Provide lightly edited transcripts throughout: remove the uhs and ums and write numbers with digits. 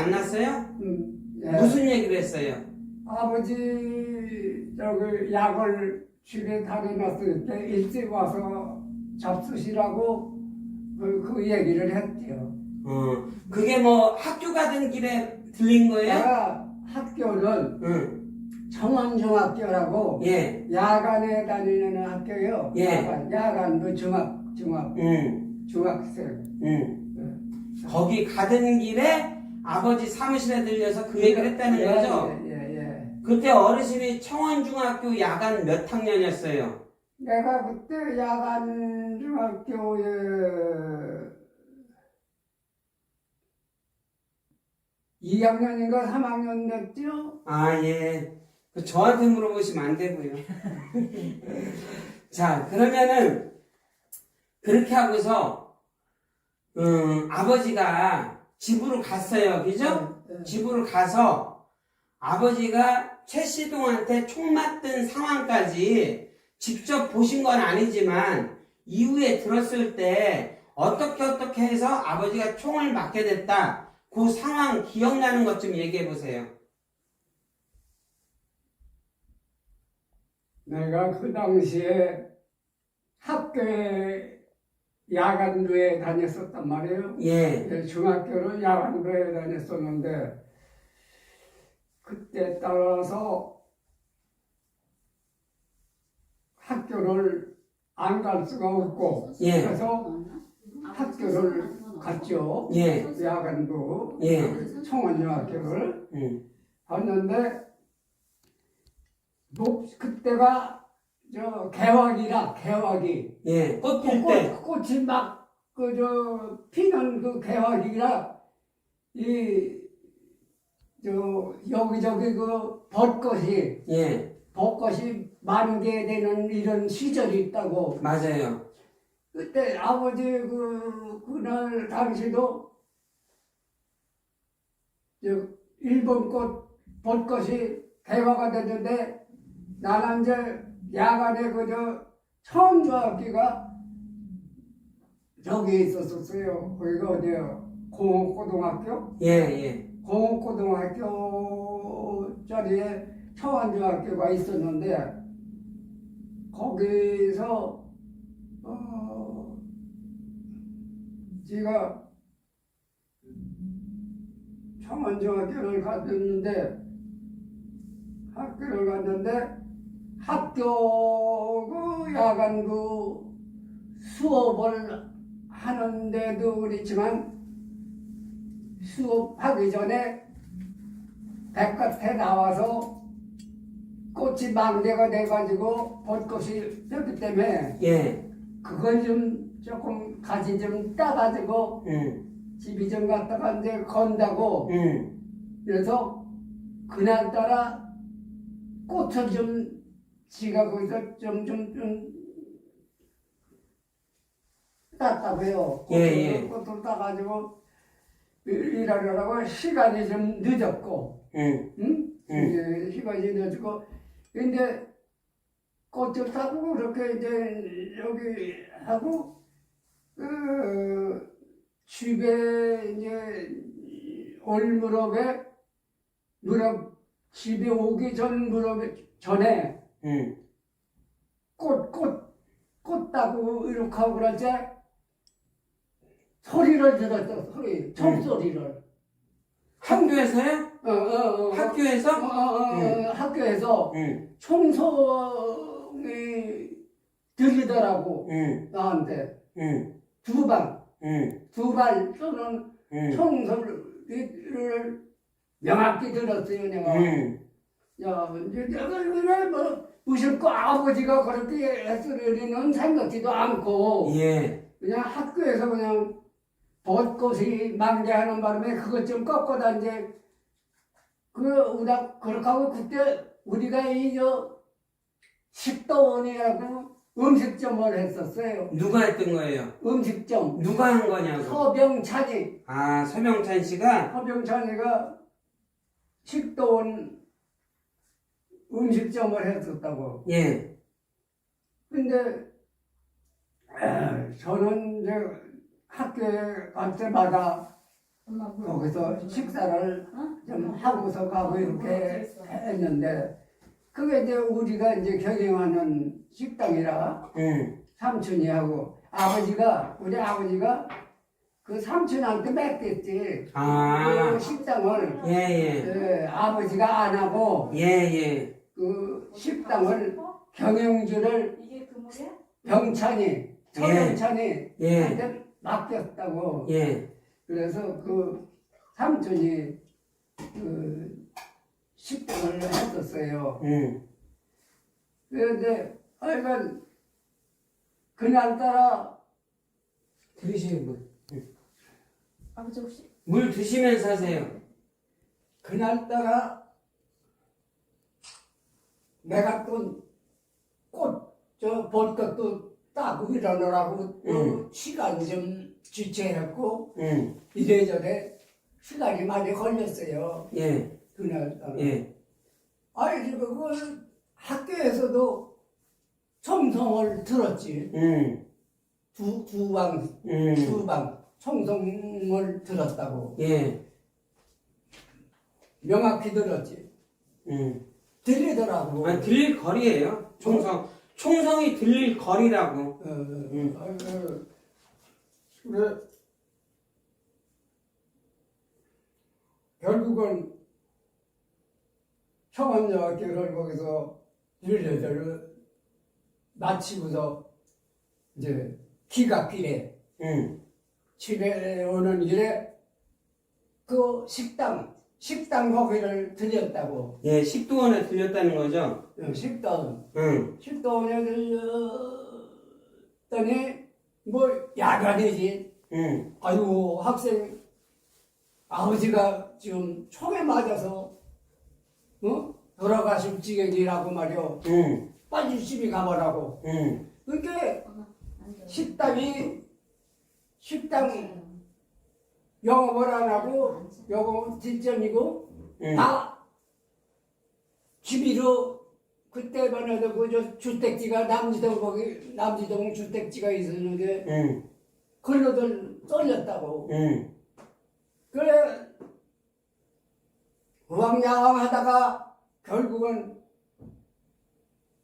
만났어요? 예. 무슨 얘기를 했어요? 아버지 저기 약을 집에 다려놨을 때 일찍 와서 잡수시라고 그 얘기를 했대요. 그게 뭐 학교 가던 길에 들린 거예요? 내가 학교는 응. 청원중학교라고 예. 야간에 다니는 학교요. 예. 야간도 중학생. 거기 가던 길에 아버지 사무실에 들려서 그 얘기를 했다는 거죠? 예. 그때 어르신이 청원중학교 야간 몇 학년이었어요? 내가 그때 야간 중학교에 2학년인가 3학년 됐죠? 아, 예. 저한테 물어보시면 안 되고요. 자, 그러면은, 그렇게 하고서, 아버지가 집으로 갔어요. 그죠? 네. 집으로 가서, 아버지가 최시동한테 총 맞던 상황까지 직접 보신 건 아니지만, 이후에 들었을 때, 어떻게 해서 아버지가 총을 맞게 됐다. 그 상황 기억나는 것 좀 얘기해 보세요. 내가 그 당시에 학교에 야간부에 다녔었단 말이에요. 예. 중학교를 야간부에 다녔었는데 그때 따라서 학교를 안 갈 수가 없고 예. 그래서 학교를 갔죠. 예. 야간부 예. 청원중학교를 갔는데 그때가 저 개화기 예. 꽃 필 때. 꽃이 막 피는 그 개화기라 여기저기 그 벚꽃이 만개되는 이런 시절이 있다고. 맞아요. 그때 아버지 그날 당시도 일본 벚꽃이 개화가 됐는데 나는 이제 야간에 청원중학교가 저기 있었어요. 거기가 어디요? 공업고등학교? 예. 공업고등학교 자리에 청원중학교가 있었는데 거기서 제가 청원중학교를 갔는데 학교 야간 수업을 하는데도 그렇지만 수업하기 전에 바깥에 나와서 꽃이 망대가 돼가지고 벚꽃이 폈기 때문에 그걸 좀 조금 가지 좀 따가지고 집이 좀 갔다가 이제 건다고 그래서 그날따라 꽃을 좀 지가 거기서 좀 땄다고요. 꽃을 따가지고 일하려고 시간이 좀 늦었고, 시간이 늦었고, 근데 꽃을 따고 그렇게 이제 여기 하고 집에 이제 올 무렵에 집에 오기 전에 꽃 따고 이렇게 하고 그러지 소리를 들었어. 총소리를. 학교에서요? 학교에서? 학교에서 총성이 들리더라고. 나한테 두 발 또는 총소리를 명확히 들었어요. 내가 야 이제 내가 그래 무슨 아버지가 그렇게 했으리는 생각지도 않고 그냥 학교에서 그냥 벚꽃이 만개하는 바람에 그것 좀 꺾어다 이제 그렇게 하고 그때 우리가 식도원이라고 음식점을 했었어요. 누가 했던 거예요? 음식점. 누가 한 거냐고? 서병찬이. 아, 서병찬 씨가? 서병찬이가 식도원 음식점을 했었다고. 근데 저는 이제 학교에 갈 때마다 거기서 식사를 좀 하고서 가고 이렇게 했는데 그게 이제 우리가 이제 경영하는 식당이라 삼촌이 하고 아버지가 우리 아버지가 그 삼촌한테 맡겼지. 그 식당을 예예. 아버지가 안 하고 예예. 그 식당을 경영주를 이게 그물이야? 병찬이 처병찬이 예. 한테 맡겼다고. 예. 그래서 그 삼촌이 그 식당을 했었어요. 그런데 하여간 그날따라 드시는 분. 아버지 혹시 물 드시면서 하세요. 그날따라 내가 또 볼 것도 따고 이러느라고 또 시간 좀 지체했고 이래저래 시간이 많이 걸렸어요. 예. 그날따라. 예. 아니 그걸 학교에서도 청성을 들었지. 두방 청성을 들었다고. 예. 명확히 들었지. 들리더라고. 아니, 들릴 거리예요. 총성이 들릴 거리라고. 그래. 결국은 청원여학교를 거기서 일례대로 마치고서 이제 기갓길에 집에 오는 길에 그 식당 거기를 들렸다고. 예, 식도원에 들렸다는 거죠? 식당에 들렸더니 뭐 야간이지. 아이고 학생 아버지가 지금 총에 맞아서 돌아가실 지경이라고 말이요. 빨리 집에 가보라고. 그게 식당 영업을 안 하고 영업 뒷전이고 다 집이로 그때만 해도 그 주택지가 남지동 주택지가 있었는데 그로들 쏠렸다고. 그래 우왕야왕 하다가 결국은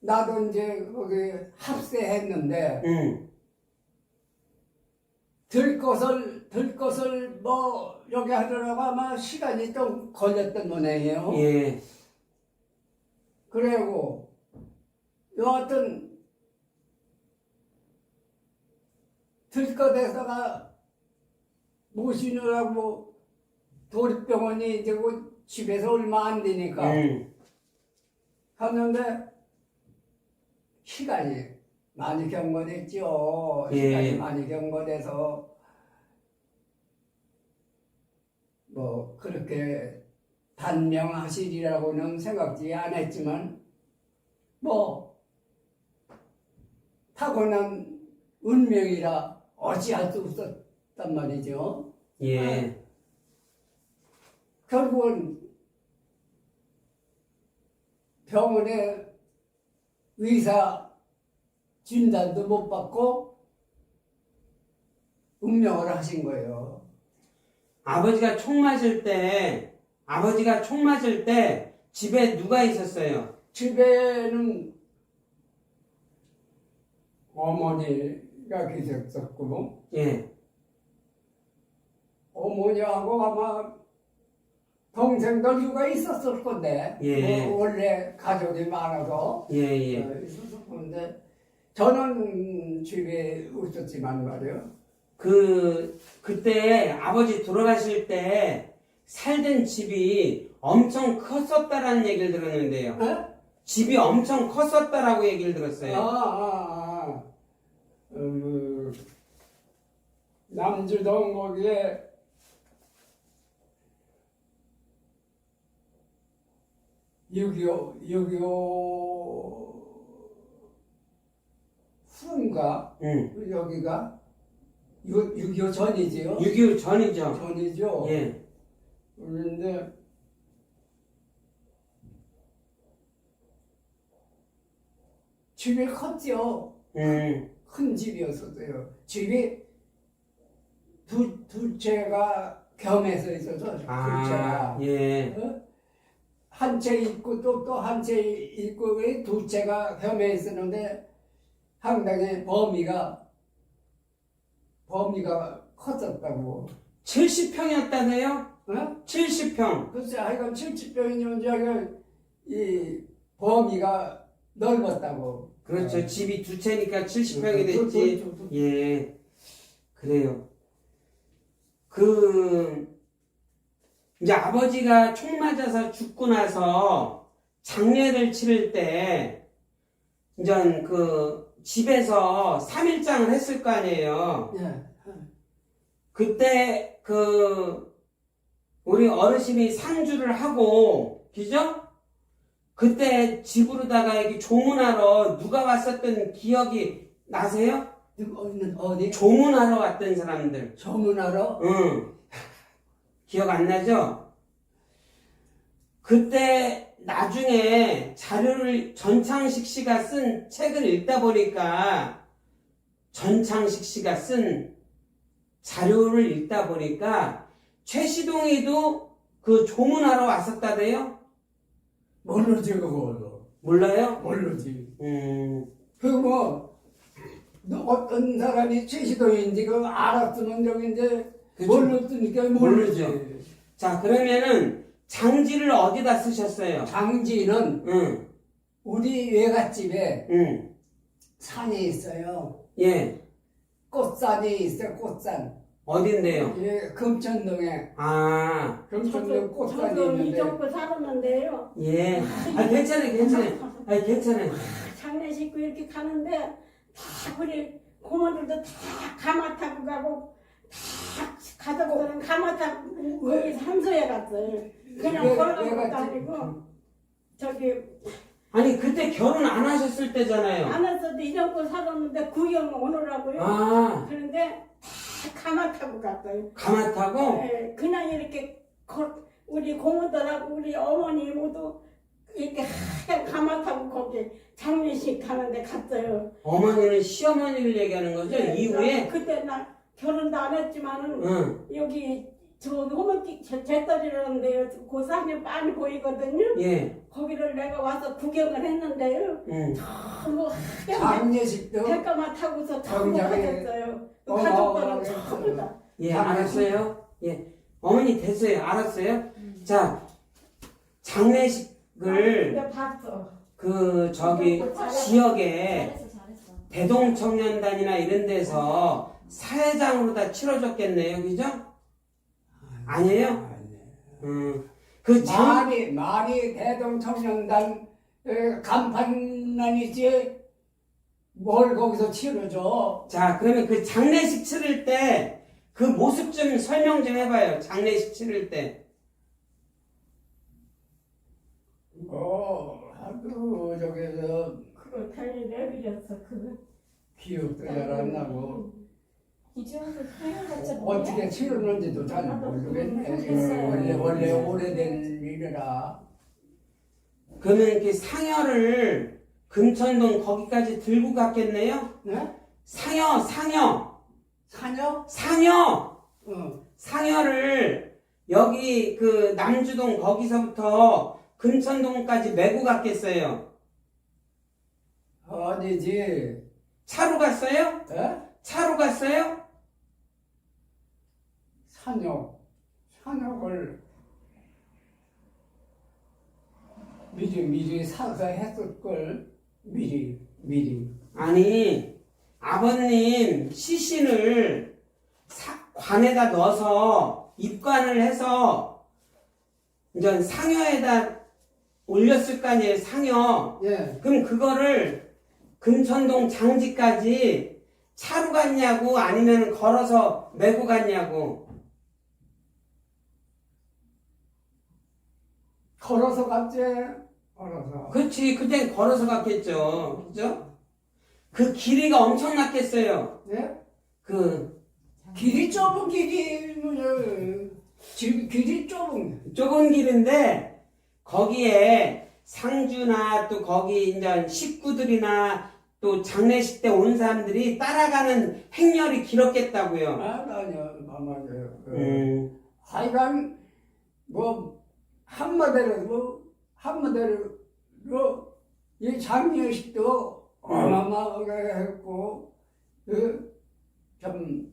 나도 이제 거기 합세했는데 들 것을 뭐 여기 하더라고 아마 시간이 좀 걸렸던 모양이에요. 예. 그리고 여하튼 들것에다가 모시느라고 도립병원이 이제 그 집에서 얼마 안 되니까 갔는데 시간이 많이 경과됐죠. 시간이 많이 경과돼서 뭐 그렇게 단명하시리라고는 생각지 안 했지만 뭐 타고난 운명이라 어찌할 수 없었단 말이죠. 예. 결국은 병원에 의사 진단도 못 받고 운명을 하신 거예요. 아버지가 총 맞을 때 집에 누가 있었어요? 집에는 어머니가 계셨었고, 예. 어머니하고 아마 동생들 누가 있었을 건데, 예. 뭐 원래 가족이 많아서 예. 있었을 건데, 저는 집에 없었지만 말이요. 그때 아버지 돌아가실 때 살던 집이 엄청 컸었다라는 얘기를 들었는데요. 네? 집이 엄청 컸었다라고 얘기를 들었어요. 남주동 거기에 (6.25) 후인가? 여기가 6.25 전이지요? 6.25 전이죠. 전이죠. 예. 그런데 집이 컸죠. 큰 집이었어요. 집이 두 채가 겸해서 있어서 둘째가 예. 한 채 있고 또 한 채 있고 두 채가 겸해 있었는데 상당히 범위가 컸었다고. 70평이었다네요? 어? 70평. 글쎄 하여간 70평이면 저기 이 범위가 넓었다고. 그렇죠. 집이 두 채니까 70평이 됐지. 예. 그래요. 이제 아버지가 총 맞아서 죽고 나서 장례를 치를 때, 이제 집에서 3일장을 했을 거 아니에요. 예. 그때 우리 어르신이 상주를 하고, 그죠? 그때 집으로다가 여기 조문하러 누가 왔었던 기억이 나세요? 어디? 조문하러 왔던 사람들. 조문하러? 응. 기억 안 나죠? 그때 나중에 자료를 전창식 씨가 쓴 책을 읽다 보니까 전창식 씨가 쓴 자료를 읽다 보니까 최시동이도 그 조문하러 왔었다대요? 모르지 그거. 몰라요? 모르지. 너 어떤 사람이 최시동인지 그거 알았으면 저기 이제 그쵸. 몰랐으니까 모르지. 모르죠. 자, 그러면은 장지를 어디다 쓰셨어요? 장지는 응, 우리 외갓집에 응, 산이 있어요. 예. 꽃산이 있어요. 꽃산. 어딘데요? 예, 금천동에 아, 금천동 꽃산이 저도 있는데 이정도 살았는데요. 예. 괜찮아요. 괜찮아요. 장례식구 이렇게 가는데 다 우리 고모들도 다 가마 타고 가고 다 가족들은 가마 타고 거기 산소에 갔어요. 그냥 걸어가고 다니고 저기 아니, 그때 결혼 안 하셨을 때잖아요. 안 했어도 이정도 살았는데 구경 오느라고요. 아, 그런데 다 가마 타고 갔어요. 가마 타고? 네, 그냥 이렇게 우리 고모들하고 우리 어머니 모두 이렇게 하얀 가마 타고 거기 장례식 가는데 갔어요. 어머니는 시어머니를 얘기하는 거죠? 네, 이후에? 그때 나 결혼도 안 했지만은 응, 여기 저 호모띠 제떨이라는데요. 고상이 많이 보이거든요. 예, 거기를 내가 와서 구경을 했는데요. 응. 전부 하얀 장례식도 백가마 타고서 전부 정장에 하셨어요. 어머, 가족들은 전부 다. 예, 알았어요. 예. 어머니 됐어요. 알았어요. 자, 장례식을 내가 봤어. 지역에 잘했어. 대동청년단이나 이런 데서 사회장으로 다 치러졌겠네요. 그죠? 아니에요? 많이 대동청년단 간판난이지 뭘 거기서 치러줘. 자, 그러면 그 장례식 치를 때 그 모습 좀 설명 좀 해봐요. 장례식 치를 때. 하도 저기서 그거 달리 내비렸어. 그거. 기억도 잘 안 나고 이중에서 사용하자. 어떻게 치르는지도 잘 모르겠네. 원래 오래된 일이라. 그러면 이렇게 상여를 금천동 거기까지 들고 갔겠네요? 네? 상여. 사녀? 상여를 여기 그 남주동 거기서부터 금천동까지 메고 갔겠어요? 아니지. 차로 갔어요? 에? 차로 갔어요? 산역을 미리 사서 했을걸. 미리. 아니, 아버님 시신을 관에다 넣어서 입관을 해서 이제 상여에다 올렸을 거 아니에요, 상여. 예. 그럼 그거를 금천동 장지까지 차로 갔냐고 아니면 걸어서 메고 갔냐고. 걸어서 갔지. 걸어서. 그렇지, 그땐 걸어서 갔겠죠. 그죠? 그 길이가 엄청났겠어요. 예? 그 길이 좁은 길이 길이 좁은. 좁은 길인데 거기에 상주나 또 거기 이제 식구들이나 또 장례식 때 온 사람들이 따라가는 행렬이 길었겠다고요. 아니요. 맞아요. 하여간 뭐 한마디로 이 장례식도 어마어마하게 했고 참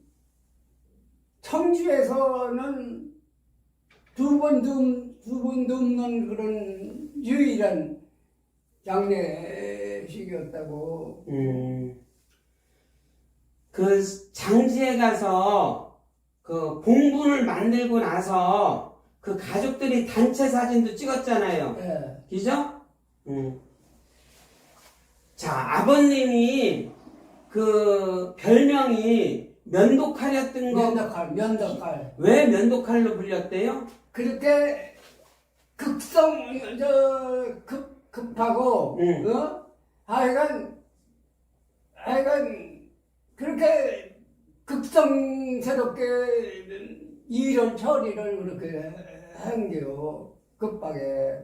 청주에서는 두 번도 없는 그런 유일한 장례식이었다고. 그 장지에 가서 그 봉분을 만들고 나서 그 가족들이 단체 사진도 찍었잖아요. 예. 그죠? 자, 아버님이 그 별명이 면도칼이었던 거. 면도칼. 왜 면도칼로 불렸대요? 그렇게 급하고, 하여간 그렇게 급성스럽게 일을 처리를 그렇게 한게요. 급하게.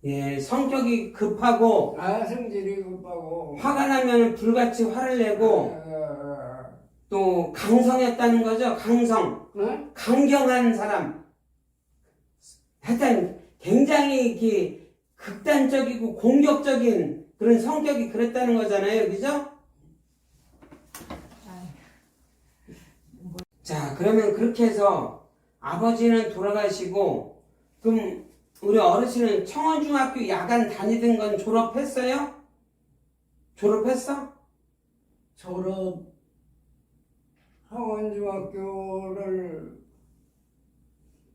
예, 성격이 급하고, 성질이 급하고. 화가 나면 불같이 화를 내고, 또 강성했다는 거죠. 강성. 강경한 사람. 하여튼 굉장히 이렇게 극단적이고 공격적인 그런 성격이 그랬다는 거잖아요. 그죠? 자, 그러면 그렇게 해서 아버지는 돌아가시고, 그럼 우리 어르신은 청원중학교 야간 다니던 건 졸업했어요? 졸업했어?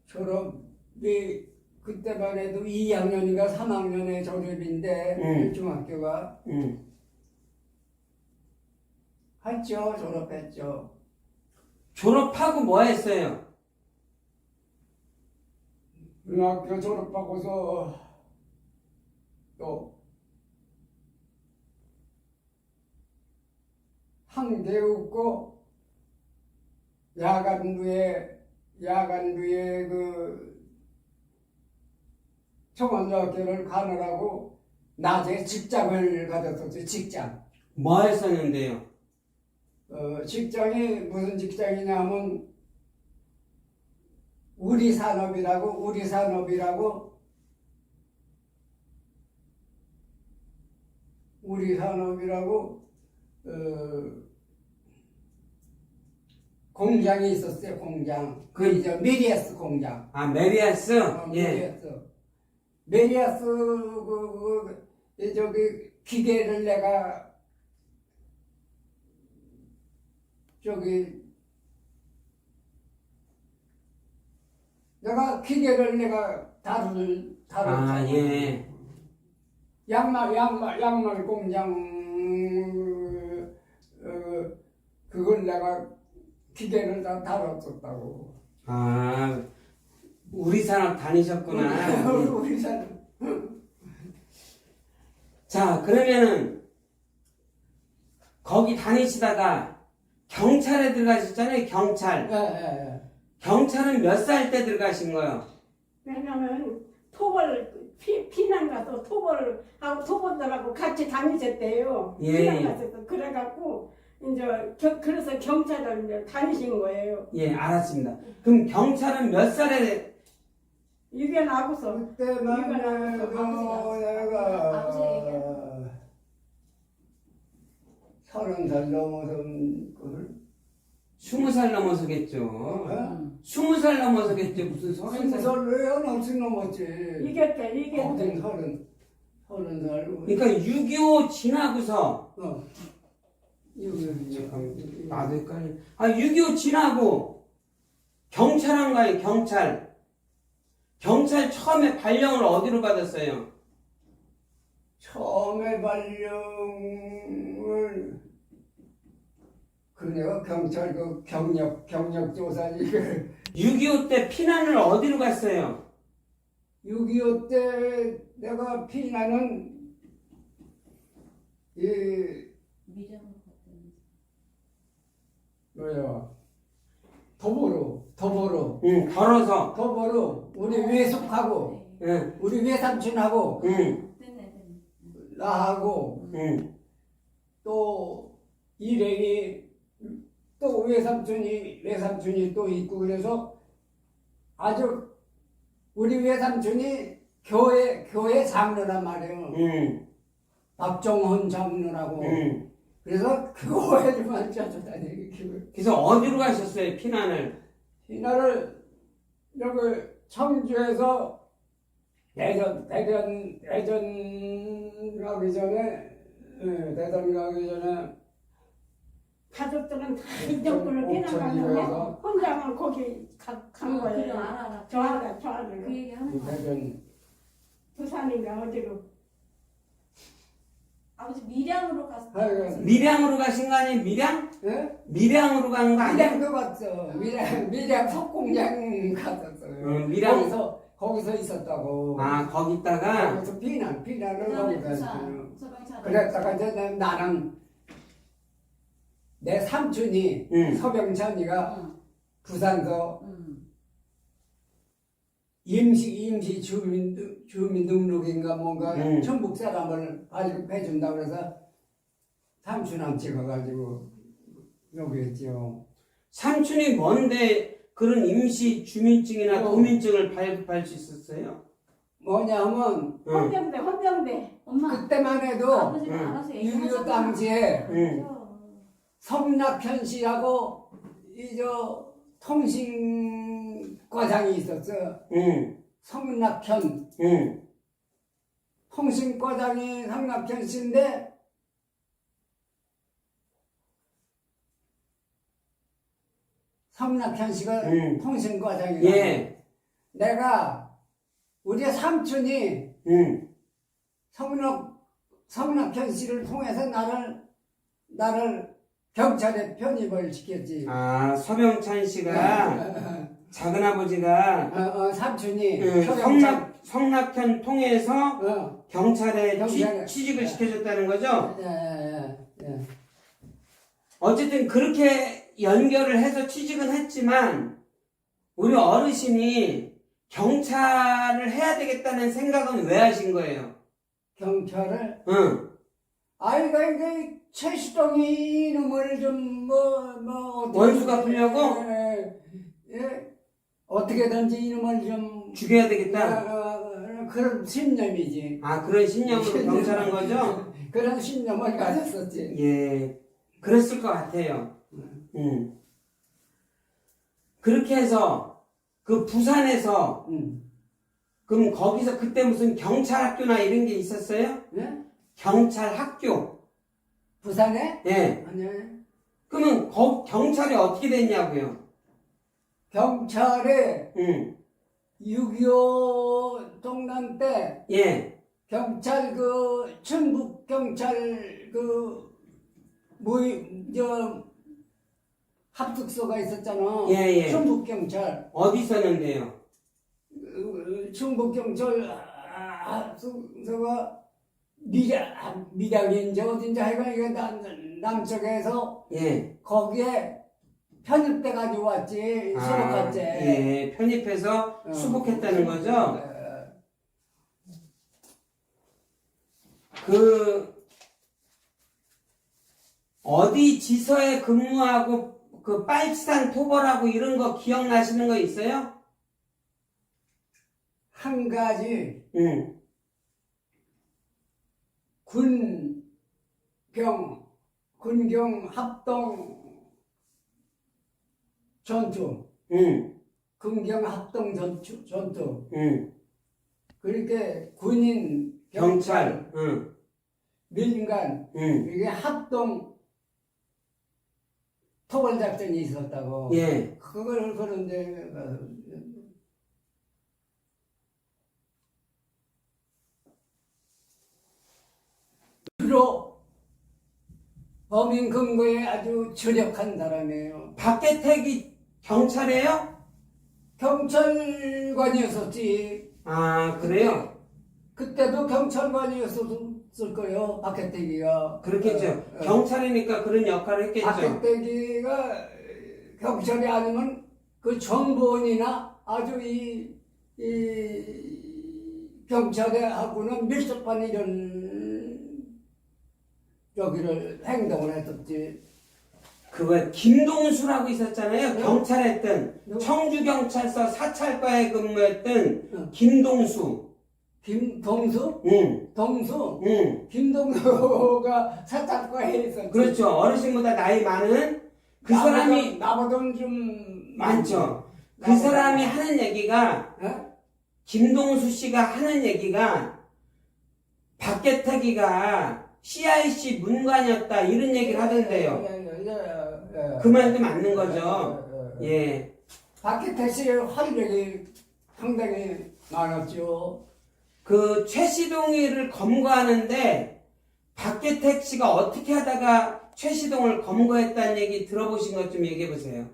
졸업이 그때만 해도 2학년인가 3학년의 졸업인데 중학교가 했죠. 졸업했죠. 졸업하고 뭐 했어요? 중학교 졸업하고서 또 항대했고 야간부에 그 청원중학교를 가느라고 낮에 직장을 가졌었죠. 직장. 뭐 했었는데요? 직장이 무슨 직장이냐면 우리산업이라고 공장이 있었어요. 공장. 그 이제 메리아스 공장. 아, 메리아스? 예. 메리아스 저기 기계를 내가 다뤘죠. 아, 예. 양말 공장 그걸 내가 기계를 다 다뤘었다고. 아, 우리 산업 다니셨구나. 우리 산업. 자, 그러면은 거기 다니시다가 경찰에 들어가셨잖아요. 경찰. 예. 경찰은 몇 살 때 들어가신 거예요? 왜냐면 피난 가서 토벌하고 토벌들하고 같이 다니셨대요. 예. 피난 가서 그래갖고 이제 그래서 경찰을 이제 다니신 거예요. 예, 알았습니다. 그럼 경찰은 몇 살에? 6년 하고서 그때만 내가 30살 넘어선 걸. 20살 넘어서겠죠. 20살 넘어서겠죠. 무슨 30살. 20살 왜요? 넘친 넘었지. 이겼대. 거든 30살. 그러니까 6.25 지나고서. 잠깐만. 나도 헷갈려. 아, 6.25 지나고 경찰한 거예요. 경찰 처음에 발령을 어디로 받았어요? 처음에 발령을 내가 경찰 경력 조사지. 6.25 때 피난을 어디로 갔어요? 6.25 때 내가 피난은 도보로. 응, 걸어서. 도보로 우리 외숙하고 응, 우리 외삼촌하고 응, 나하고 응. 또 일행이 또 외삼촌이 또 있고 그래서 아주 우리 외삼촌이 교회 장로란 말이에요. 박종훈 장로라고. 그래서 교회만 쫓아다니고. 그래서 어디로 가셨어요, 피난을? 피난을 여기 청주에서 대전 가기 전에, 대전 가기 전에 가족들은 다 이쪽으로 피난가는데 혼자만 거기 간 거예요. 그래, 알아. 저하고 그 얘기 하는 거야. 대전 부산인가 어디로. 아버지 밀양으로 갔어. 아이고. 밀양으로 가신 거 아니에요? 밀양? 예? 밀양으로 간 거 아니에요? 밀양도 갔어. 밀양 석공장 갔었어요. 밀양. 거기서 있었다고. 아, 거기 있다가? 거기서 피난을 그다음에 거기다 했어요. 부산 서병차로. 그랬다가 이제 나는 내 삼촌이 서병찬이가 응. 부산서 응. 임시 주민등록인가 뭔가 음. 전북 사람을 발급해준다 그래서 삼촌함 찍어가지고 여기 했죠. 삼촌이 뭔데 그런 임시 주민증이나 어. 도민증을 발급할 수 있었어요? 뭐냐면 헌병대. 엄마. 그때만 해도 아버지가 응. 알아서 6.25 얘기하셨잖아. 당시에 응. 성낙현 씨라고 이저 통신과장이 있었어. 성낙현 통신과장이 성낙현 씨인데 성낙현 씨가 통신과장이라. 예. 내가 우리 삼촌이 성낙현 씨를 통해서 나를 경찰에 편입을 시켰지. 아, 서병찬 씨가 작은아버지가 삼촌이 성낙현 통해서 경찰에 경찰에. 취직을 시켜줬다는 거죠? 예. 어쨌든 그렇게 연결을 해서 취직은 했지만 우리 어르신이 경찰을 해야 되겠다는 생각은 왜 하신 거예요? 경찰을 응. 아이가 이게 최시동이 이놈을 좀 어떻게 원수가 풀려고? 예. 어떻게든지 이놈을 좀 죽여야 되겠다. 그런 신념이지. 아, 그런 신념으로 경찰한 거죠? 그런 신념을 가졌었지. 예, 그랬을 것 같아요. 그렇게 해서 그 부산에서 그럼 거기서 그때 무슨 경찰 학교나 이런 게 있었어요? 예? 경찰 학교. 부산에? 예. 아니. 그러면 경찰이 어떻게 됐냐고요? 경찰에 응. 6.25 동란 때 예. 경찰 충북 경찰 합숙소가 있었잖아. 예. 충북 경찰. 어디 있었는데요? 충북 경찰 합숙소가 밀양인지 어딘지 하여간 이게 남쪽에서 예. 거기에 편입돼가지고 왔지. 수록갔지. 예. 편입해서 수복했다는 거죠? 어디 지서에 근무하고 그 빨치산 토벌하고 이런 거 기억나시는 거 있어요? 한 가지 응. 군경 합동 전투. 응. 군경 합동 전투. 응. 그렇게 군인, 경찰. 응. 민간, 응. 이게 합동 토벌 작전이 있었다고. 예. 그걸 그런데 주로 범인 검거에 아주 절약한 사람이에요. 박계택이 경찰이에요? 경찰관이었었지. 아, 그래요? 그때도 경찰관이었을 거예요. 박혜택이가. 그렇겠죠. 경찰이니까 그런 역할을 했겠죠. 박혜택이가 경찰이 아니면 그 정보원이나 아주 이 경찰하고는 밀접한 이런 행동을 했었지. 그거 김동수라고 있었잖아요. 경찰 했던 누구? 청주경찰서 사찰과에 근무했던 응. 김동수. 김동수? 응, 동수? 응. 김동수가 사찰과에 있었지. 그렇죠. 어르신보다 나이 많은 그 사람이 나보다 좀 많죠. 그 사람이 하는 얘기가 어? 김동수 씨가 하는 얘기가 박계택이가 CIC 문관이었다 이런 얘기를 하던데요. 그 말도 맞는 거죠. 예. 박기태 씨의 활력이 상당히 많았죠. 그 최시동이를 검거하는데 박계택 씨가 어떻게 하다가 최시동을 검거했다는 얘기 들어보신 것 좀 얘기해 보세요.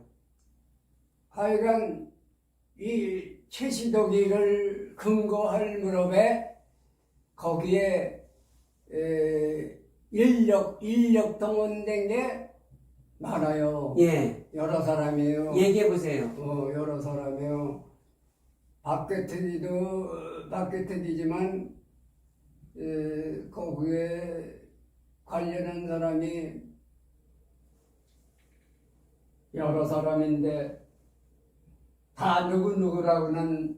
하여간 이 최시덕이를 근거할 무렵에 거기에 인력 동원된 게 많아요. 예. 여러 사람이에요. 얘기해 보세요. 여러 사람이요. 박계택이지만 거기에 관련한 사람이 여러 사람인데 다 누구누구라고는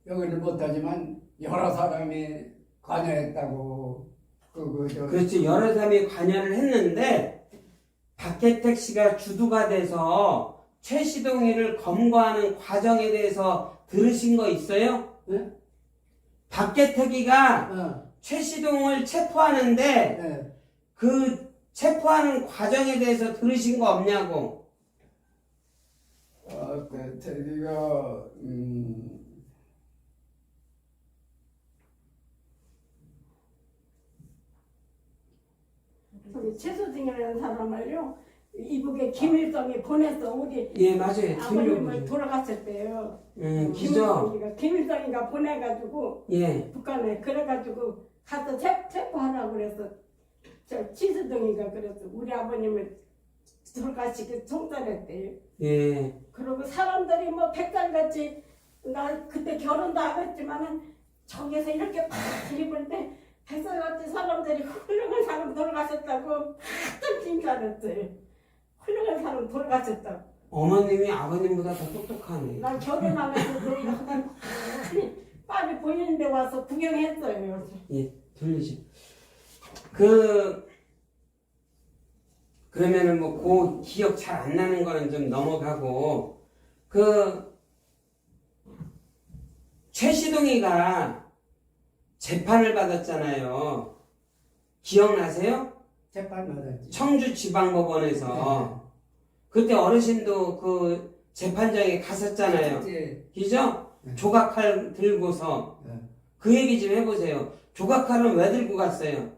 여기는 못하지만 여러 사람이 관여했다고 그렇죠. 여러 사람이 관여를 했는데 박혜택 씨가 주도가 돼서 최시동이를 검거하는 과정에 대해서 들으신 거 있어요? 네? 박혜택이가 최시동을 체포하는데 네. 그 체포하는 과정에 대해서 들으신 거 없냐고. 박혜택이가 저기 최수진이라는 사람을요 이북에 김일성이 보냈어. 우리 예, 맞아요. 아버님을 돌아갔을 때요. 기죠. 김일성이가 보내가지고 예. 북한에 그래가지고 가서 체포하라고 그랬어. 저 치수동이가 그랬어. 우리 아버님을 돌아가시게 총살했대요. 예. 그리고 사람들이 뭐 백살같이 나 그때 결혼도 안 했지만은 저기서 이렇게 막 입을 때 백살같이 사람들이 훌륭한 사람 돌아가셨다고 하도 칭찬했어요. 훌륭한 사람 돌아가셨다고. 어머님이 아버님보다 더 똑똑하네. 난 결혼하면서 너희가 빨리 보이는데 와서 구경했어요. 예, 들리지. 그러면은 뭐, 기억 잘 안 나는 거는 좀 넘어가고, 최시동이가 재판을 받았잖아요. 기억나세요? 재판 받았지. 청주지방법원에서. 그때 어르신도 그 재판장에 갔었잖아요. 그죠? 조각칼 들고서. 그 얘기 좀 해보세요. 조각칼은 왜 들고 갔어요?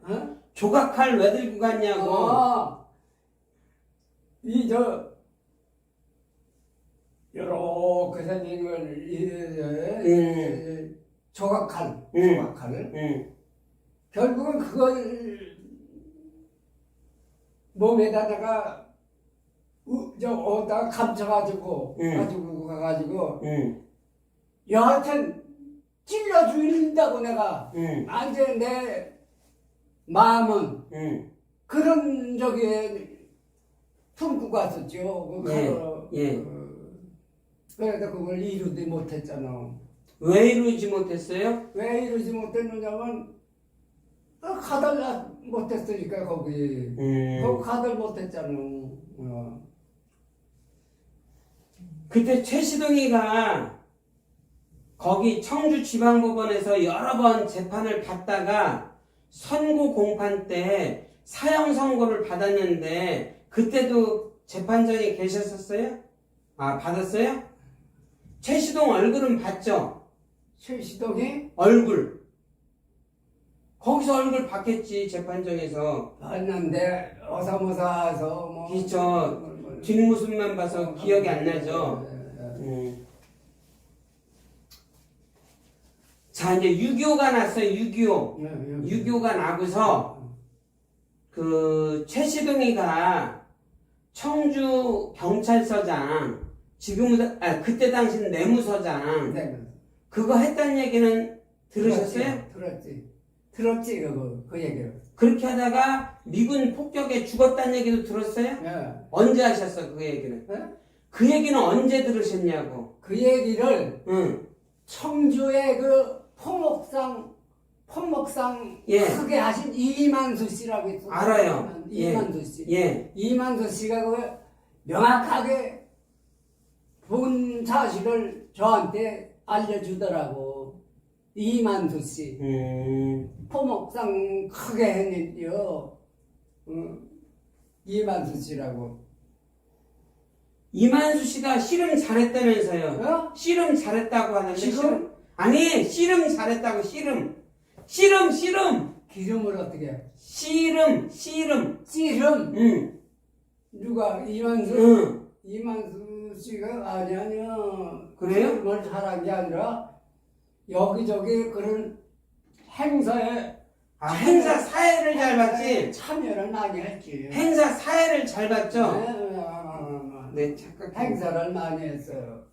조각칼 왜 들고 갔냐고. 이렇게 생긴 걸, 조각칼을. 결국은 그걸 몸에다가 어디다가 감춰가지고, 가지고 가가지고, 여하튼 찔러 죽인다고 내가. 완전 내 마음은 그런 적에 품고 갔었죠. 그 칼로. 그래서 그걸 이루지 못했잖아. 왜 이루지 못했어요? 왜 이루지 못했느냐면 가달 못했으니까 거기. 거기 가달 못했잖아. 그때 최시동이가 거기 청주지방법원에서 여러 번 재판을 받다가 선고 공판 때 사형 선고를 받았는데 그때도 재판장에 계셨었어요? 아, 받았어요? 최시동 얼굴은 봤죠? 최시동이 얼굴. 거기서 얼굴 봤겠지, 재판장에서. 봤는데 어사모사해서 뭐. 그쵸. 뒷모습만 봐서 기억이 안 나죠. 자, 이제 6.25가 났어요, 6.25. 6.25가 나고서, 최시동이가 청주 경찰서장, 그때 당시는 내무서장, 그거 했다는 얘기는 들으셨어요? 들었지. 들었지 그 얘기를. 그렇게 하다가 미군 폭격에 죽었다는 얘기도 들었어요? 예. 언제 하셨어 그 얘기는? 예? 그 얘기는 언제 들으셨냐고? 그 얘기를 응. 청주의 그 포목상 예. 크게 하신 이만수 씨라고 있어요. 알아요. 이만수 씨. 예. 이만수 씨가 그 명확하게 본 사실을 저한테 알려주더라고. 이만수 씨. 포목상 크게 했는데요. 이만수 씨라고. 이만수 씨가 씨름 잘했다면서요? 어? 씨름 잘했다고 하는데 지금? 아니 씨름 잘했다고 씨름 기름을 어떻게? 씨름 찌름? 응. 누가? 이만수? 응. 이만수 씨가 아니야. 그래요? 뭘 잘한 게 아니라 여기저기 그런 행사에 행사 사회를 잘 봤지? 참여를 많이 했지. 행사 사회를 잘 봤죠? 네, 네, 착각. 행사를 많이 했어요.